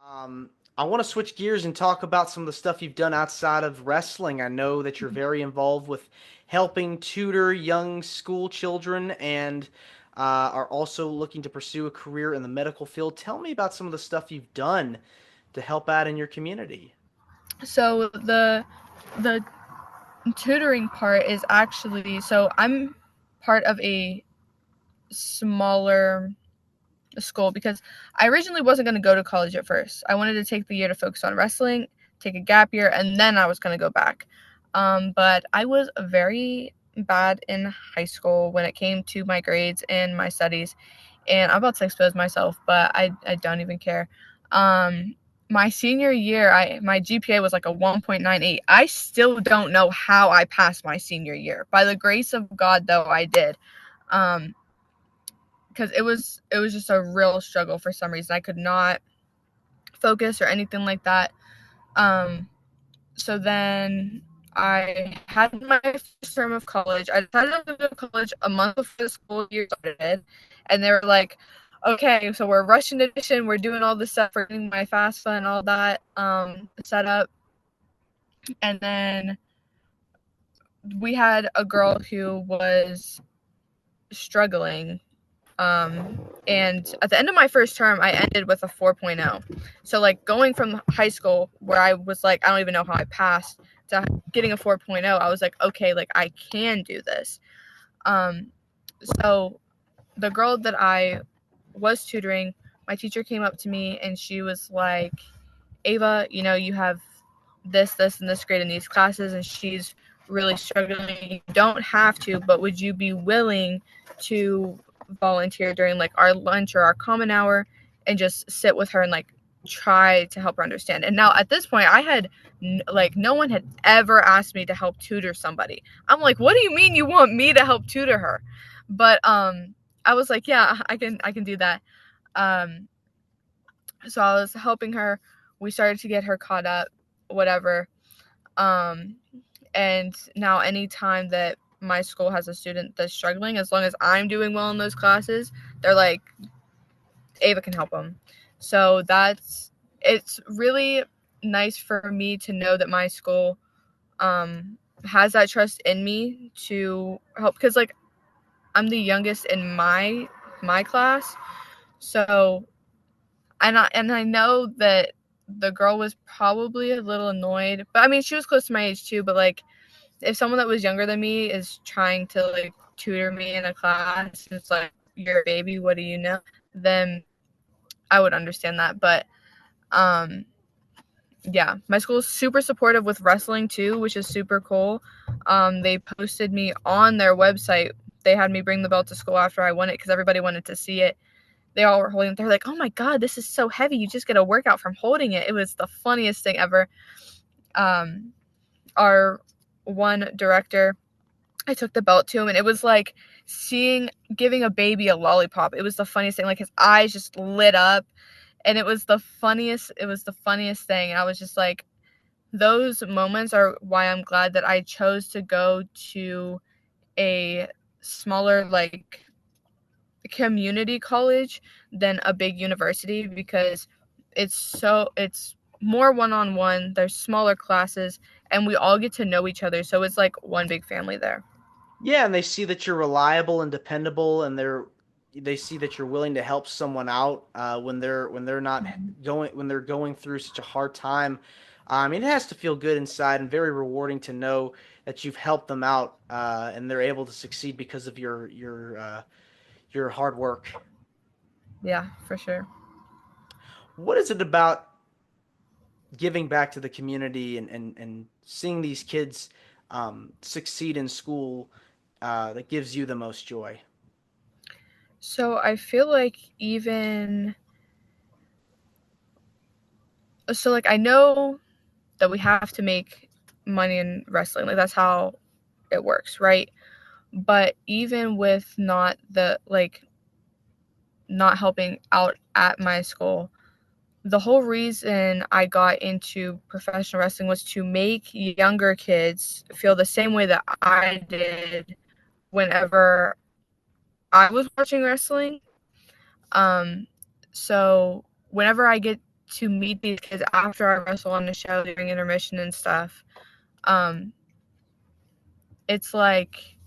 I want to switch gears and talk about some of the stuff you've done outside of wrestling. I know that you're very involved with helping tutor young school children and are also looking to pursue a career in the medical field. Tell me about some of the stuff you've done to help out in your community. So the tutoring part is actually, so I'm part of a smaller school because I originally wasn't going to go to college at first. I wanted to take the year to focus on wrestling, take a gap year, and then I was going to go back. But I was very bad in high school when it came to my grades and my studies. And I'm about to expose myself, but I don't even care. My senior year, my GPA was like a 1.98. I still don't know how I passed my senior year. By the grace of God, though, I did. Um, because it was just a real struggle for some reason. I could not focus or anything like that. Um, so then I had my first term of college. I decided to go to college a month before the school year started, and they were like, "Okay, so we're rushing admission. We're doing all this stuff. We're getting my FAFSA and all that set up." And then we had a girl who was struggling. And at the end of my first term, I ended with a 4.0. So, like, going from high school where I was like, I don't even know how I passed, to getting a 4.0, I was like, okay, like, I can do this. Um, so, the girl that I was tutoring, my teacher came up to me and she was like, Ava, you have this, and this grade in these classes, and she's really struggling. You don't have to, but would you be willing to volunteer during like our lunch or our common hour and just sit with her and like try to help her understand? And now at this point, I had like no one had ever asked me to help tutor somebody. I'm like, what do you mean you want me to help tutor her? But I was like, yeah, I can do that. Um, so I was helping her. We started to get her caught up, whatever. Um, and now anytime that my school has a student that's struggling, as long as I'm doing well in those classes, they're like, Ava can help them. So it's really nice for me to know that my school has that trust in me to help, because like I'm the youngest in my class. So and I know that the girl was probably a little annoyed, but I mean she was close to my age too. But like if someone that was younger than me is trying to like tutor me in a class, and it's like, you're a baby, what do you know? Then I would understand that. But um, yeah, my school is super supportive with wrestling too, which is super cool. They posted me on their website. They had me bring the belt to school after I won it because everybody wanted to see it. They all were holding it. They're like, oh my God, this is so heavy. You just get a workout from holding it. It was the funniest thing ever. Um, our one director, I took the belt to him, and it was like giving a baby a lollipop. It was the funniest thing. Like his eyes just lit up, and it was the funniest thing. And I was just like, those moments are why I'm glad that I chose to go to a smaller, like, community college than a big university, because it's more one-on-one. There's smaller classes, and we all get to know each other, so it's like one big family there. Yeah, and they see that you're reliable and dependable, and they see that you're willing to help someone out when they're not when they're going through such a hard time. It has to feel good inside and very rewarding to know that you've helped them out and they're able to succeed because of your hard work. Yeah, for sure. What is it about giving back to the community and seeing these kids succeed in school that gives you the most joy? So I feel like even so, like, I know that we have to make money in wrestling. Like, that's how it works, right? But even with not helping out at my school, the whole reason I got into professional wrestling was to make younger kids feel the same way that I did whenever I was watching wrestling. Um, so whenever I get to meet these kids after I wrestle on the show during intermission and stuff, um, it's like,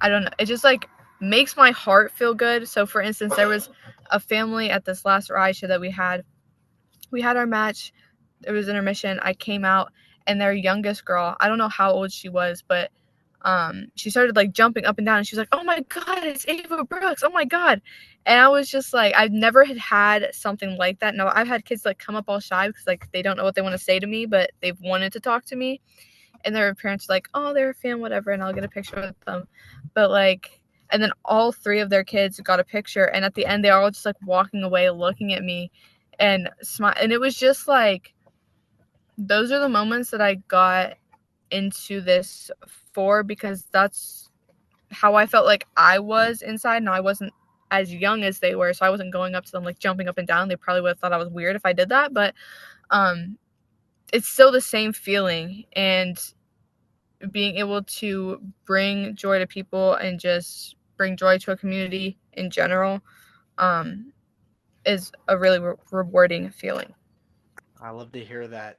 I don't know, it just like makes my heart feel good. So for instance, there was a family at this last ride show that we had. We had our match. It was intermission. I came out, and their youngest girl, I don't know how old she was, but she started like jumping up and down, and she was like, "Oh my god, it's Ava Brooks! Oh my god!" And I was just like, I've never had something like that. No, I've had kids like come up all shy because like they don't know what they want to say to me, but they've wanted to talk to me, and their parents are like, "Oh, they're a fan, whatever," and I'll get a picture with them. But like, and then all three of their kids got a picture, and at the end, they were all just like walking away, looking at me, and smile, and it was just like, those are the moments that I got into this for, because that's how I felt like I was inside. Now, I wasn't as young as they were, so I wasn't going up to them like jumping up and down. They probably would have thought I was weird if I did that, but um it's still the same feeling, and being able to bring joy to people and just bring joy to a community in general um is a really rewarding feeling. I love to hear that.